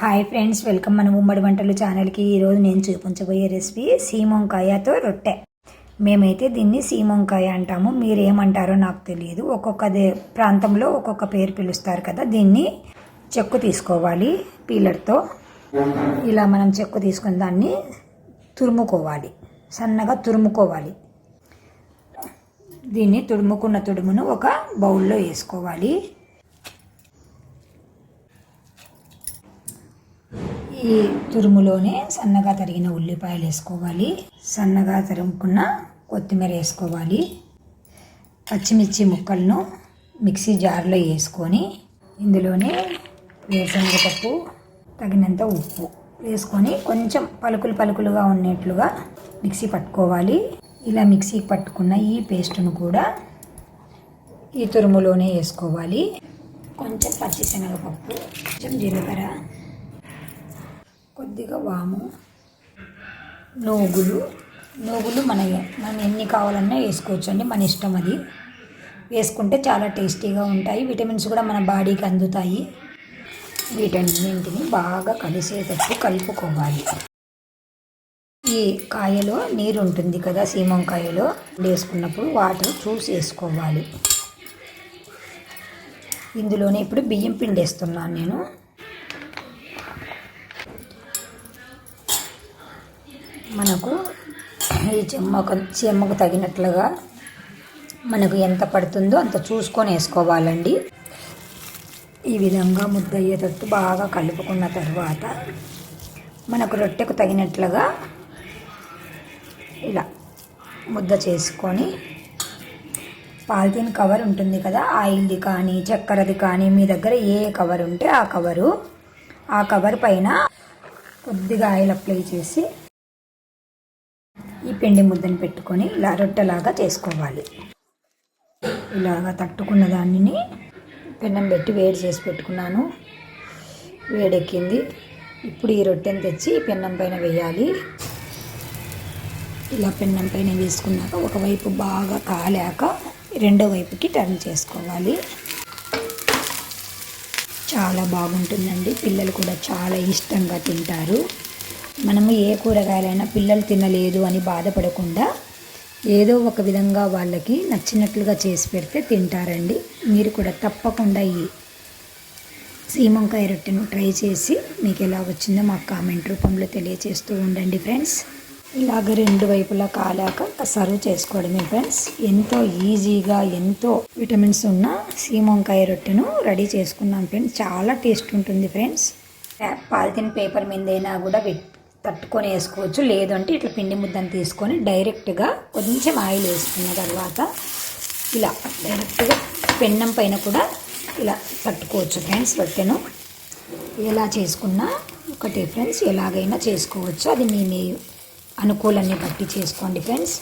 Hi friends, welcome మన ఉమ్మడి వంటలు ఛానల్కి. ఈరోజు నేను చూపించబోయే రెసిపీ సీమంకాయతో రొట్టె. మేమైతే దీన్ని సీమంకాయ అంటాము, మీరేమంటారో నాకు తెలియదు. ఒక్కొక్క ప్రాంతంలో ఒక్కొక్క పేరు పిలుస్తారు కదా. దీన్ని చెక్కు తీసుకోవాలి పీలర్తో. ఇలా మనం చెక్కు తీసుకుని దాన్ని తురుముకోవాలి, సన్నగా తురుముకోవాలి. దీన్ని తురుముకున్న తురుమును ఒక బౌల్లో వేసుకోవాలి. ఈ తురుములోనే సన్నగా తరిగిన ఉల్లిపాయలు వేసుకోవాలి, సన్నగా తరుముకున్న కొత్తిమీర వేసుకోవాలి. పచ్చిమిర్చి ముక్కలను మిక్సీ జార్లో వేసుకొని ఇందులోనే వేరుశనగపప్పు, తగినంత ఉప్పు వేసుకొని కొంచెం పలుకులుగా ఉన్నట్లుగా మిక్సీ పట్టుకోవాలి. ఇలా మిక్సీ పట్టుకున్న ఈ పేస్టును కూడా ఈ తురుములోనే వేసుకోవాలి. కొంచెం పచ్చిశనగపప్పు, కొంచెం జీలకర్ర, కొద్దిగా వాము, నూగులు మనం ఎన్ని కావాలన్నా వేసుకోవచ్చు అండి, మన ఇష్టం. అది వేసుకుంటే చాలా టేస్టీగా ఉంటాయి. విటమిన్స్ కూడా మన బాడీకి అందుతాయి. వీటన్నింటిని బాగా కలిసేటట్టు కలుపుకోవాలి. ఈ కాయలో నీరు ఉంటుంది కదా, సీమంకాయలో వేసుకున్నప్పుడు వాటర్ చూసి వేసుకోవాలి. ఇందులోనే ఇప్పుడు బియ్యం పిండి వేస్తున్నాను నేను. మనకు ఈ చెమ్మకు తగినట్లుగా మనకు ఎంత పడుతుందో అంత చూసుకొని వేసుకోవాలండి. ఈ విధంగా ముద్ద అయ్యేటట్టు బాగా కలుపుకున్న తర్వాత మనకు రొట్టెకు తగినట్లుగా ఇలా ముద్ద చేసుకొని పాలిథిన్ కవర్ ఉంటుంది కదా, ఆయిల్ది కానీ చక్కెరది కానీ మీ దగ్గర ఏ కవర్ ఉంటే ఆ కవర్ పైన కొద్దిగా ఆయిల్ అప్లై చేసి ఈ పిండి ముద్దను పెట్టుకొని ఇలా రొట్టెలాగా చేసుకోవాలి. ఇలాగా తట్టుకున్న దానిని పెన్నం పెట్టి వేడి చేసి పెట్టుకున్నాను. వేడెక్కింది. ఇప్పుడు ఈ రొట్టెని తెచ్చి పెన్నం పైన వేయాలి. ఇలా పెన్నం పైన వేసుకున్నాక ఒకవైపు బాగా కాలాక రెండో వైపుకి టర్న్ చేసుకోవాలి. చాలా బాగుంటుందండి, పిల్లలు కూడా చాలా ఇష్టంగా తింటారు. మనము ఏ కూరగాయలైనా పిల్లలు తినలేదు అని బాధపడకుండా ఏదో ఒక విధంగా వాళ్ళకి నచ్చినట్లుగా చేసి పెడితే తింటారండి. మీరు కూడా తప్పకుండా ఈ సీమంకాయ రొట్టెను ట్రై చేసి మీకు ఎలా వచ్చిందో మాకు కామెంట్ రూపంలో తెలియజేస్తూ ఉండండి ఫ్రెండ్స్. ఇలాగ రెండు వైపులా కాలాక సర్వ్ చేసుకోవడమే ఫ్రెండ్స్. ఎంతో ఈజీగా ఎంతో విటమిన్స్ ఉన్న సీమంకాయ రొట్టెను రెడీ చేసుకున్నాం ఫ్రెండ్స్. చాలా టేస్ట్ ఉంటుంది ఫ్రెండ్స్. పాలిథిన్ పేపర్ మీదైనా కూడా తట్టుకొని వేసుకోవచ్చు, లేదు అంటే ఇట్లా పిండి ముద్దను తీసుకొని డైరెక్ట్గా కొంచెం ఆయిల్ వేసుకున్న తర్వాత ఇలా డైరెక్ట్గా పెన్నం పైన కూడా ఇలా తట్టుకోవచ్చు ఫ్రెండ్స్. రొట్టెను ఎలా చేసుకున్నా ఒకటే ఫ్రెండ్స్, ఎలాగైనా చేసుకోవచ్చు. అది మీ అనుకూలాన్ని బట్టి చేసుకోండి ఫ్రెండ్స్.